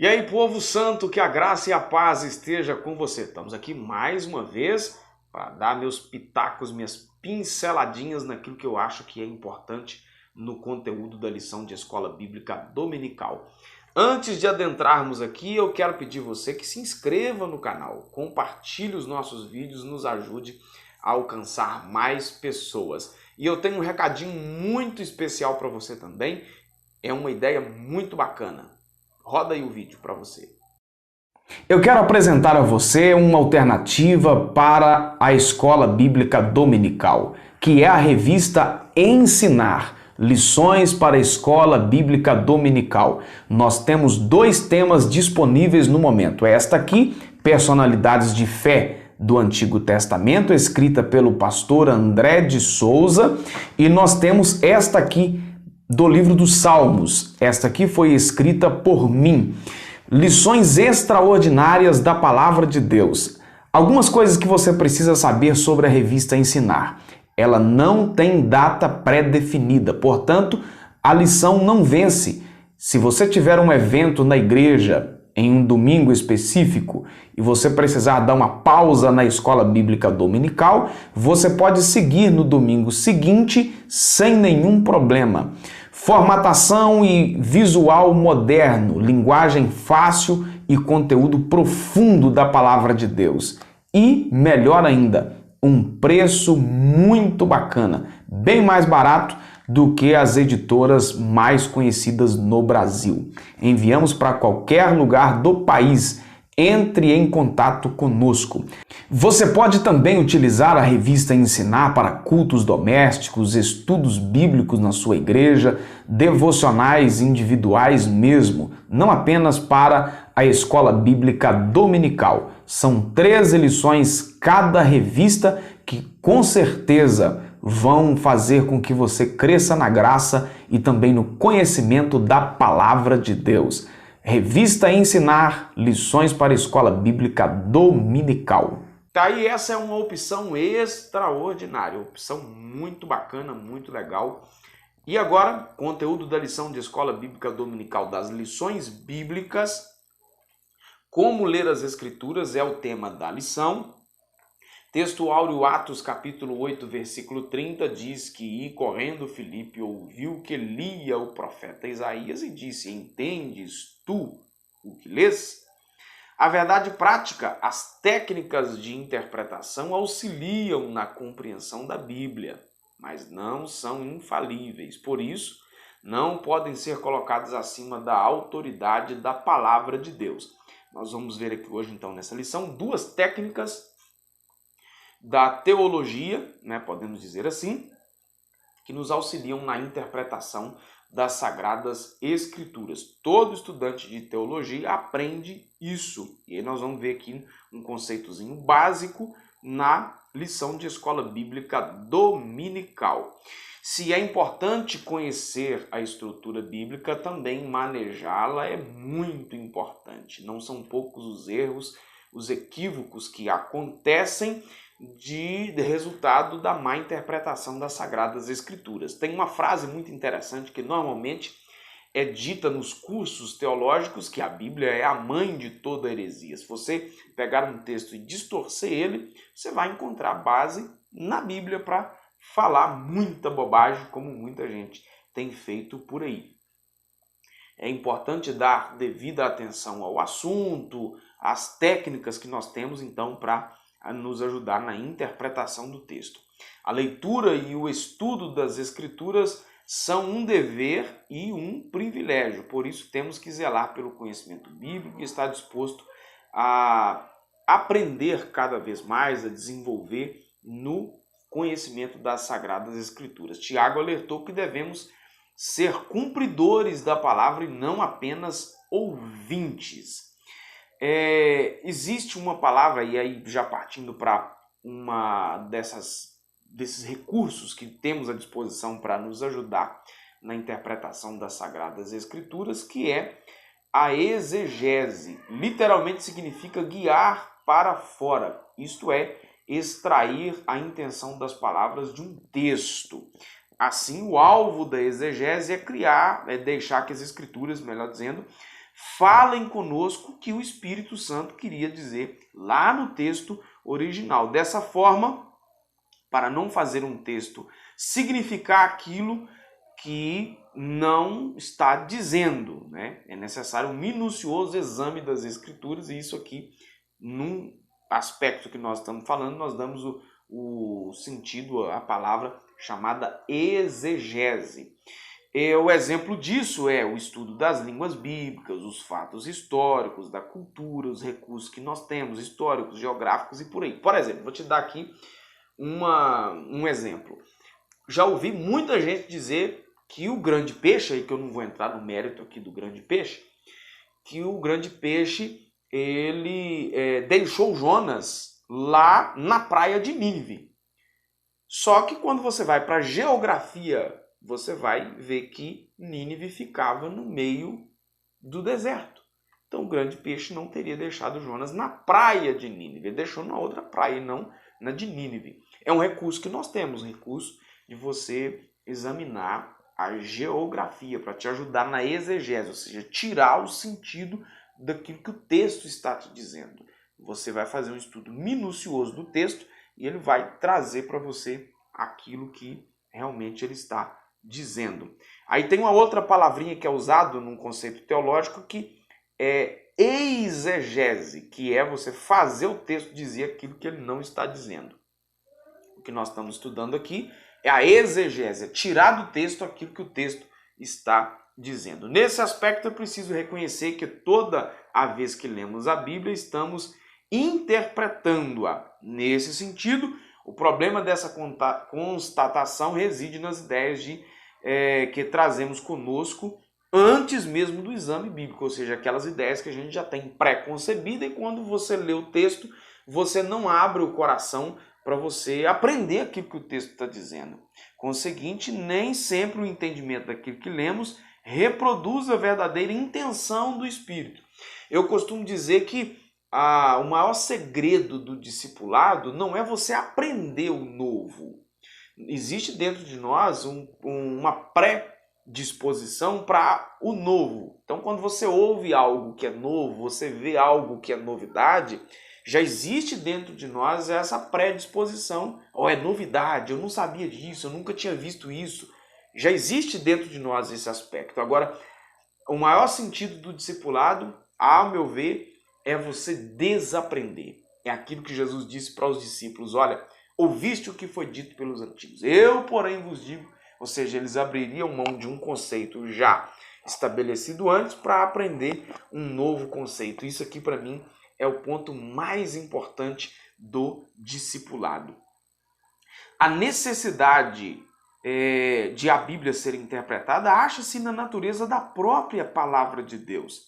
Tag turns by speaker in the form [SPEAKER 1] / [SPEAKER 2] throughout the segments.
[SPEAKER 1] E aí, povo santo, que a graça e a paz esteja com você. Estamos aqui mais uma vez para dar meus pitacos, minhas pinceladinhas naquilo que eu acho que é importante no conteúdo da lição de escola bíblica dominical. Antes de adentrarmos aqui, eu quero pedir você que se inscreva no canal, compartilhe os nossos vídeos, nos ajude a alcançar mais pessoas. E eu tenho um recadinho muito especial para você também, é uma ideia muito bacana. Roda aí o vídeo para você. Eu quero apresentar a você uma alternativa para a escola bíblica dominical, que é a revista Ensinar, lições para a escola bíblica dominical. Nós temos 2 temas disponíveis no momento. Esta aqui, Personalidades de Fé do Antigo Testamento, escrita pelo pastor André de Souza, e nós temos esta aqui, do livro dos Salmos. Esta aqui foi escrita por mim. Lições extraordinárias da Palavra de Deus. Algumas coisas que você precisa saber sobre a revista Ensinar. Ela não tem data pré-definida, portanto, a lição não vence. Se você tiver um evento na igreja em um domingo específico e você precisar dar uma pausa na escola bíblica dominical, você pode seguir no domingo seguinte sem nenhum problema. Formatação e visual moderno, linguagem fácil e conteúdo profundo da palavra de Deus. E, melhor ainda, um preço muito bacana, bem mais barato do que as editoras mais conhecidas no Brasil. Enviamos para qualquer lugar do país. Entre em contato conosco. Você pode também utilizar a revista Ensinar para cultos domésticos, estudos bíblicos na sua igreja, devocionais individuais mesmo, não apenas para a escola bíblica dominical. São 13 lições cada revista que com certeza vão fazer com que você cresça na graça e também no conhecimento da palavra de Deus. Revista Ensinar, lições para a escola bíblica dominical. Tá aí, essa é uma opção extraordinária, opção muito bacana, muito legal. E agora, conteúdo da lição de escola bíblica dominical, das lições bíblicas, como ler as escrituras é o tema da lição. Texto áureo, Atos capítulo 8, versículo 30, diz que, correndo Filipe, ouviu que lia o profeta Isaías e disse: entendes tu o que lês? A verdade prática, as técnicas de interpretação auxiliam na compreensão da Bíblia, mas não são infalíveis. Por isso, não podem ser colocadas acima da autoridade da palavra de Deus. Nós vamos ver aqui hoje, então, nessa lição, 2 técnicas da teologia, podemos dizer assim, que nos auxiliam na interpretação das Sagradas Escrituras. Todo estudante de teologia aprende isso. E aí nós vamos ver aqui um conceitozinho básico na lição de escola bíblica dominical. Se é importante conhecer a estrutura bíblica, também manejá-la é muito importante. Não são poucos os erros, os equívocos que acontecem de resultado da má interpretação das Sagradas Escrituras. Tem uma frase muito interessante que normalmente é dita nos cursos teológicos, que a Bíblia é a mãe de toda heresia. Se você pegar um texto e distorcer ele, você vai encontrar base na Bíblia para falar muita bobagem, como muita gente tem feito por aí. É importante dar devida atenção ao assunto, às técnicas que nós temos, então, para nos ajudar na interpretação do texto. A leitura e o estudo das Escrituras são um dever e um privilégio, por isso temos que zelar pelo conhecimento bíblico e estar disposto a aprender cada vez mais, a desenvolver no conhecimento das Sagradas Escrituras. Tiago alertou que devemos ser cumpridores da palavra e não apenas ouvintes. Existe uma palavra, e aí já partindo para uma desses recursos que temos à disposição para nos ajudar na interpretação das Sagradas Escrituras, que é a exegese. Literalmente significa guiar para fora, isto é, extrair a intenção das palavras de um texto. Assim, o alvo da exegese é deixar que as Escrituras, melhor dizendo, falem conosco, que o Espírito Santo queria dizer lá no texto original. Dessa forma, para não fazer um texto significar aquilo que não está dizendo, né? É necessário um minucioso exame das Escrituras, e isso aqui, num aspecto que nós estamos falando, nós damos o sentido, a palavra chamada exegese. O exemplo disso é o estudo das línguas bíblicas, os fatos históricos, da cultura, os recursos que nós temos, históricos, geográficos e por aí. Por exemplo, vou te dar aqui um exemplo. Já ouvi muita gente dizer que o grande peixe, aí que eu não vou entrar no mérito aqui do grande peixe, que o grande peixe ele deixou Jonas lá na praia de Nínive. Só que quando você vai para a geografia, você vai ver que Nínive ficava no meio do deserto. Então o grande peixe não teria deixado Jonas na praia de Nínive, ele deixou na outra praia e não na de Nínive. É um recurso que nós temos, recurso de você examinar a geografia para te ajudar na exegese, ou seja, tirar o sentido daquilo que o texto está te dizendo. Você vai fazer um estudo minucioso do texto e ele vai trazer para você aquilo que realmente ele está dizendo. Aí tem uma outra palavrinha que é usada num conceito teológico que é exegese, que é você fazer o texto dizer aquilo que ele não está dizendo. O que nós estamos estudando aqui é a exegese, é tirar do texto aquilo que o texto está dizendo. Nesse aspecto, eu preciso reconhecer que toda a vez que lemos a Bíblia, estamos interpretando-a. Nesse sentido, o problema dessa constatação reside nas ideias que trazemos conosco antes mesmo do exame bíblico, ou seja, aquelas ideias que a gente já tem pré-concebida, e quando você lê o texto, você não abre o coração para você aprender aquilo que o texto está dizendo. Conseguinte, nem sempre o entendimento daquilo que lemos reproduz a verdadeira intenção do Espírito. Eu costumo dizer que o maior segredo do discipulado não é você aprender o novo. Existe dentro de nós uma predisposição para o novo. Então, quando você ouve algo que é novo, você vê algo que é novidade, já existe dentro de nós essa predisposição. É novidade, eu não sabia disso, eu nunca tinha visto isso. Já existe dentro de nós esse aspecto. Agora, o maior sentido do discipulado, ao meu ver, é você desaprender. É aquilo que Jesus disse para os discípulos: olha, ouviste o que foi dito pelos antigos, eu, porém, vos digo. Ou seja, eles abririam mão de um conceito já estabelecido antes para aprender um novo conceito. Isso aqui, para mim, é o ponto mais importante do discipulado. A necessidade de a Bíblia ser interpretada acha-se na natureza da própria palavra de Deus.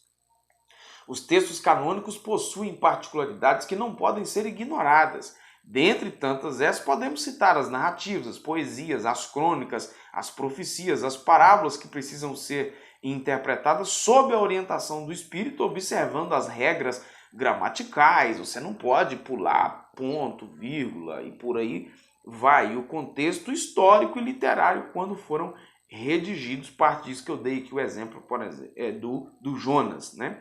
[SPEAKER 1] Os textos canônicos possuem particularidades que não podem ser ignoradas. Dentre tantas essas, podemos citar as narrativas, as poesias, as crônicas, as profecias, as parábolas que precisam ser interpretadas sob a orientação do Espírito, observando as regras gramaticais. Você não pode pular ponto, vírgula e por aí vai. E o contexto histórico e literário quando foram redigidos, parte disso que eu dei aqui o exemplo, por exemplo, do Jonas, né?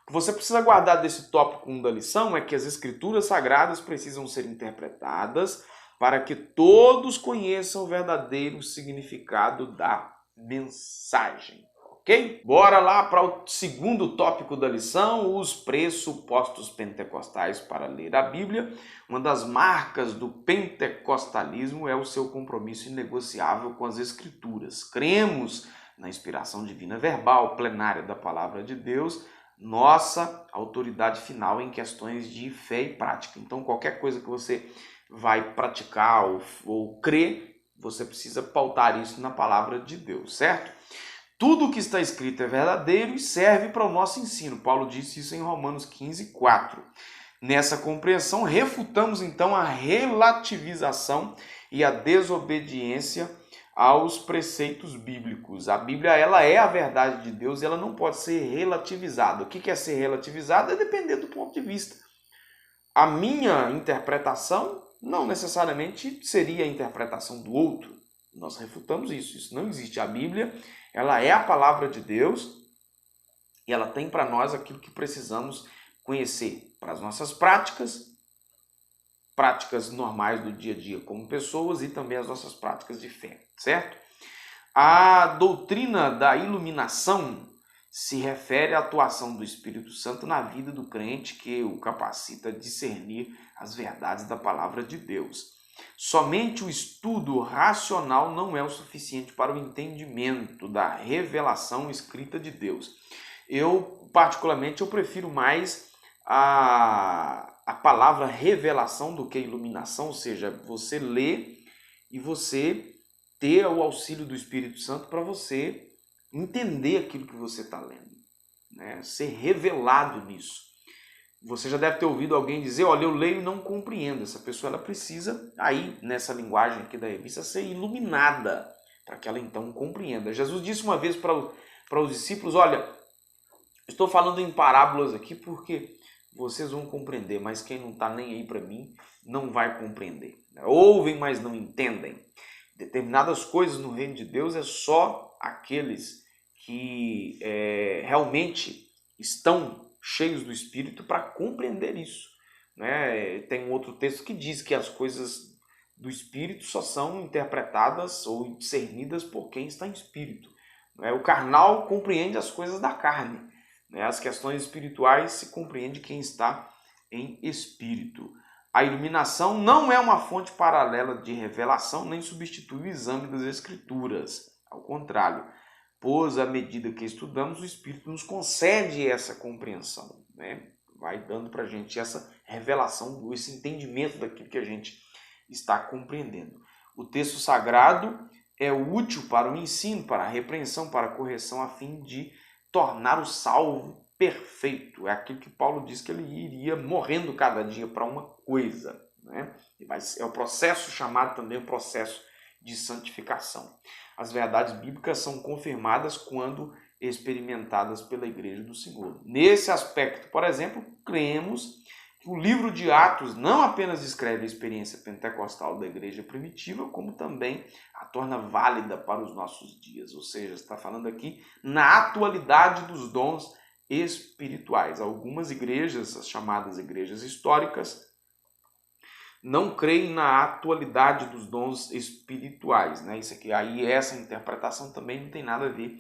[SPEAKER 1] O que você precisa guardar desse tópico 1 da lição é que as escrituras sagradas precisam ser interpretadas para que todos conheçam o verdadeiro significado da mensagem. Ok? Bora lá para o segundo tópico da lição, os pressupostos pentecostais para ler a Bíblia. Uma das marcas do pentecostalismo é o seu compromisso inegociável com as escrituras. Cremos na inspiração divina verbal, plenária da palavra de Deus, nossa autoridade final em questões de fé e prática. Então, qualquer coisa que você vai praticar ou crer, você precisa pautar isso na palavra de Deus, certo? Tudo o que está escrito é verdadeiro e serve para o nosso ensino. Paulo disse isso em Romanos 15:4. Nessa compreensão, refutamos então a relativização e a desobediência aos preceitos bíblicos. A Bíblia, ela é a verdade de Deus e ela não pode ser relativizada. O que é ser relativizado? É depender do ponto de vista. A minha interpretação não necessariamente seria a interpretação do outro. Nós refutamos isso. Isso não existe. A Bíblia, ela é a palavra de Deus e ela tem para nós aquilo que precisamos conhecer para as nossas práticas normais do dia a dia como pessoas e também as nossas práticas de fé, certo? A doutrina da iluminação se refere à atuação do Espírito Santo na vida do crente que o capacita a discernir as verdades da palavra de Deus. Somente o estudo racional não é o suficiente para o entendimento da revelação escrita de Deus. Eu, particularmente, eu prefiro mais a palavra revelação do que iluminação, ou seja, você lê e você ter o auxílio do Espírito Santo para você entender aquilo que você está lendo, né? Ser revelado nisso. Você já deve ter ouvido alguém dizer, olha, eu leio e não compreendo. Essa pessoa ela precisa, aí, nessa linguagem aqui da revista, ser iluminada, para que ela então compreenda. Jesus disse uma vez para os discípulos, olha, estou falando em parábolas aqui porque vocês vão compreender, mas quem não está nem aí para mim não vai compreender. Ouvem, mas não entendem. Determinadas coisas no reino de Deus é só aqueles que realmente estão cheios do Espírito para compreender isso, né? Tem um outro texto que diz que as coisas do Espírito só são interpretadas ou discernidas por quem está em Espírito. O carnal compreende as coisas da carne, né? As questões espirituais se compreende quem está em Espírito. A iluminação não é uma fonte paralela de revelação, nem substitui o exame das Escrituras. Ao contrário, pois à medida que estudamos, o Espírito nos concede essa compreensão, né? Vai dando para a gente essa revelação, esse entendimento daquilo que a gente está compreendendo. O texto sagrado é útil para o ensino, para a repreensão, para a correção, a fim de tornar o salvo perfeito. É aquilo que Paulo diz que ele iria morrendo cada dia para uma coisa, né? É o processo chamado também o processo de santificação. As verdades bíblicas são confirmadas quando experimentadas pela Igreja do Senhor. Nesse aspecto, por exemplo, cremos que o livro de Atos não apenas descreve a experiência pentecostal da igreja primitiva, como também a torna válida para os nossos dias. Ou seja, está falando aqui na atualidade dos dons espirituais. Algumas igrejas, as chamadas igrejas históricas, não creem na atualidade dos dons espirituais, né? Isso aqui, aí essa interpretação também não tem nada a ver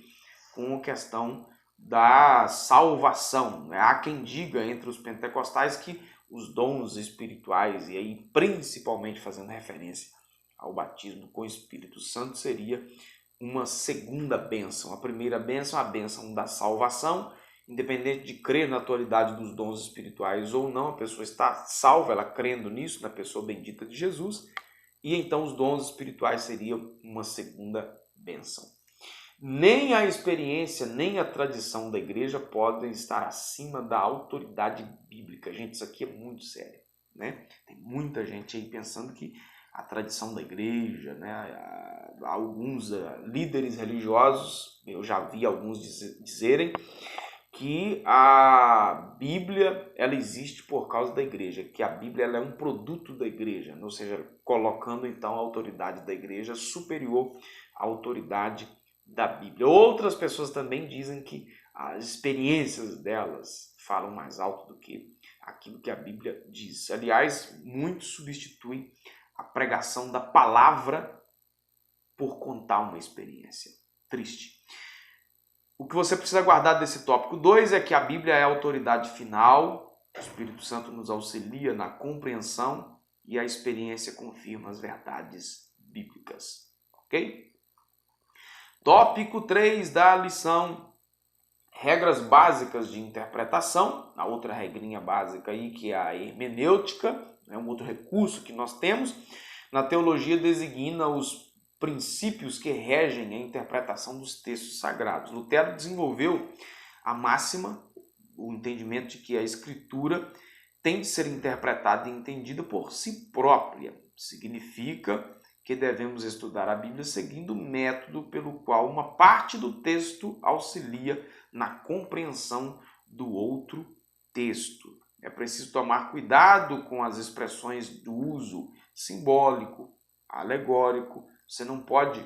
[SPEAKER 1] com a questão da salvação, né? Há quem diga entre os pentecostais que os dons espirituais, e aí principalmente fazendo referência ao batismo com o Espírito Santo, seria uma segunda bênção. A primeira bênção, a bênção da salvação, independente de crer na atualidade dos dons espirituais ou não, a pessoa está salva, ela crendo nisso, na pessoa bendita de Jesus, e então os dons espirituais seriam uma segunda bênção. Nem a experiência, nem a tradição da igreja podem estar acima da autoridade bíblica. Gente, isso aqui é muito sério, né? Tem muita gente aí pensando que a tradição da igreja, né? Alguns líderes religiosos, eu já vi alguns dizerem que a Bíblia ela existe por causa da igreja, que a Bíblia ela é um produto da igreja, ou seja, colocando então a autoridade da igreja superior à autoridade da Bíblia. Outras pessoas também dizem que as experiências delas falam mais alto do que aquilo que a Bíblia diz. Aliás, muitos substituem a pregação da palavra por contar uma experiência. Triste. O que você precisa guardar desse tópico 2 é que a Bíblia é a autoridade final, o Espírito Santo nos auxilia na compreensão e a experiência confirma as verdades bíblicas. Ok? Tópico 3 da lição, regras básicas de interpretação. A outra regrinha básica aí que é a hermenêutica, é um outro recurso que nós temos. Na teologia designa os princípios que regem a interpretação dos textos sagrados. Lutero desenvolveu a máxima, o entendimento de que a Escritura tem de ser interpretada e entendida por si própria. Significa que devemos estudar a Bíblia seguindo o método pelo qual uma parte do texto auxilia na compreensão do outro texto. É preciso tomar cuidado com as expressões do uso simbólico, alegórico. Você não pode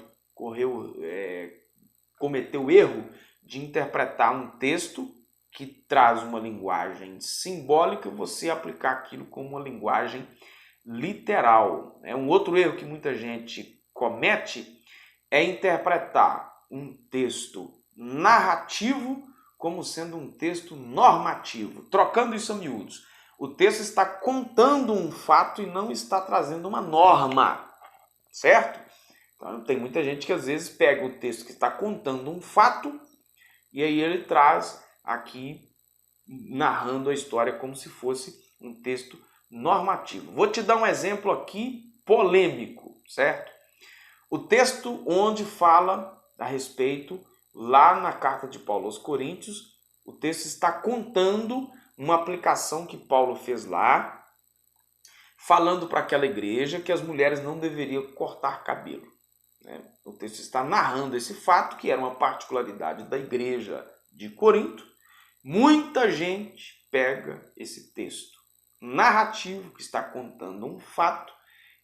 [SPEAKER 1] cometer o erro de interpretar um texto que traz uma linguagem simbólica, você aplicar aquilo como uma linguagem literal. Um outro erro que muita gente comete é interpretar um texto narrativo como sendo um texto normativo. Trocando isso a miúdos, o texto está contando um fato e não está trazendo uma norma, certo? Então, tem muita gente que às vezes pega o texto que está contando um fato e aí ele traz aqui, narrando a história como se fosse um texto normativo. Vou te dar um exemplo aqui polêmico, certo? O texto onde fala a respeito, lá na carta de Paulo aos Coríntios, o texto está contando uma aplicação que Paulo fez lá, falando para aquela igreja que as mulheres não deveriam cortar cabelo. O texto está narrando esse fato, que era uma particularidade da igreja de Corinto. Muita gente pega esse texto narrativo, que está contando um fato,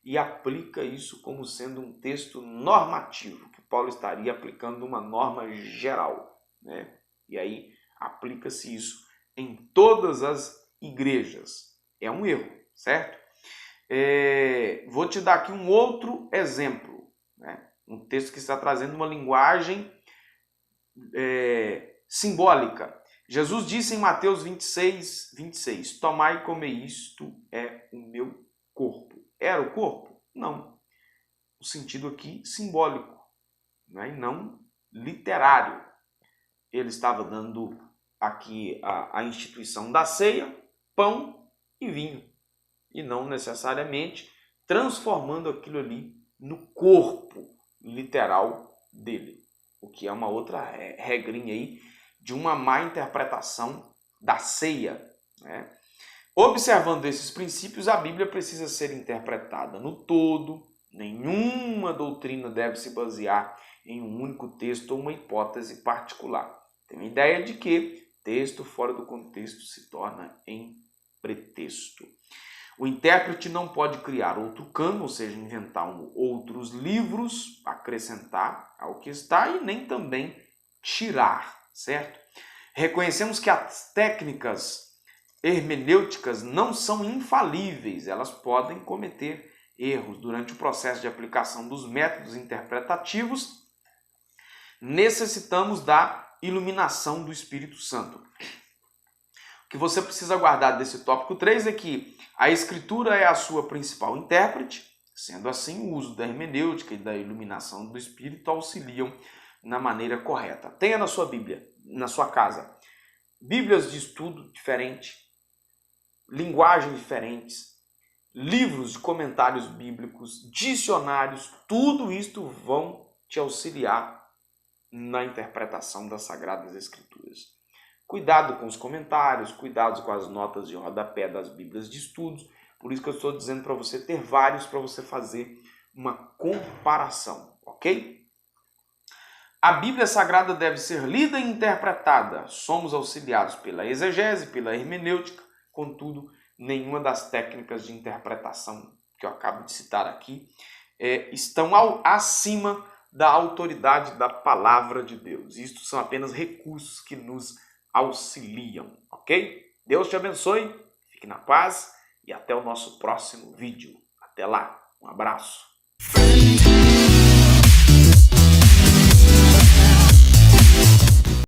[SPEAKER 1] e aplica isso como sendo um texto normativo, que Paulo estaria aplicando uma norma geral. E aí aplica-se isso em todas as igrejas. É um erro, certo? Vou te dar aqui um outro exemplo. Um texto que está trazendo uma linguagem simbólica. Jesus disse em Mateus 26, tomai e comei, isto é o meu corpo. Era o corpo? Não. O sentido aqui simbólico, e não literário. Ele estava dando aqui a instituição da ceia, pão e vinho, e não necessariamente transformando aquilo ali no corpo literal dele, o que é uma outra regrinha aí de uma má interpretação da ceia. Observando esses princípios, a Bíblia precisa ser interpretada no todo. Nenhuma doutrina deve se basear em um único texto ou uma hipótese particular. Tem a ideia de que texto fora do contexto se torna em pretexto. O intérprete não pode criar outro cano, ou seja, inventar outros livros, acrescentar ao que está e nem também tirar, certo? Reconhecemos que as técnicas hermenêuticas não são infalíveis, elas podem cometer erros. Durante o processo de aplicação dos métodos interpretativos, necessitamos da iluminação do Espírito Santo. O que você precisa guardar desse tópico 3 é que a Escritura é a sua principal intérprete, sendo assim, o uso da hermenêutica e da iluminação do Espírito auxiliam na maneira correta. Tenha na sua Bíblia, na sua casa, Bíblias de estudo diferente, linguagens diferentes, livros de comentários bíblicos, dicionários, tudo isto vão te auxiliar na interpretação das Sagradas Escrituras. Cuidado com os comentários, cuidado com as notas de rodapé das Bíblias de estudos, por isso que eu estou dizendo para você ter vários para você fazer uma comparação, ok? A Bíblia Sagrada deve ser lida e interpretada. Somos auxiliados pela exegese, pela hermenêutica, contudo, nenhuma das técnicas de interpretação que eu acabo de citar aqui estão acima da autoridade da palavra de Deus. Isto são apenas recursos que nos auxiliam, ok? Deus te abençoe, fique na paz e até o nosso próximo vídeo. Até lá, um abraço.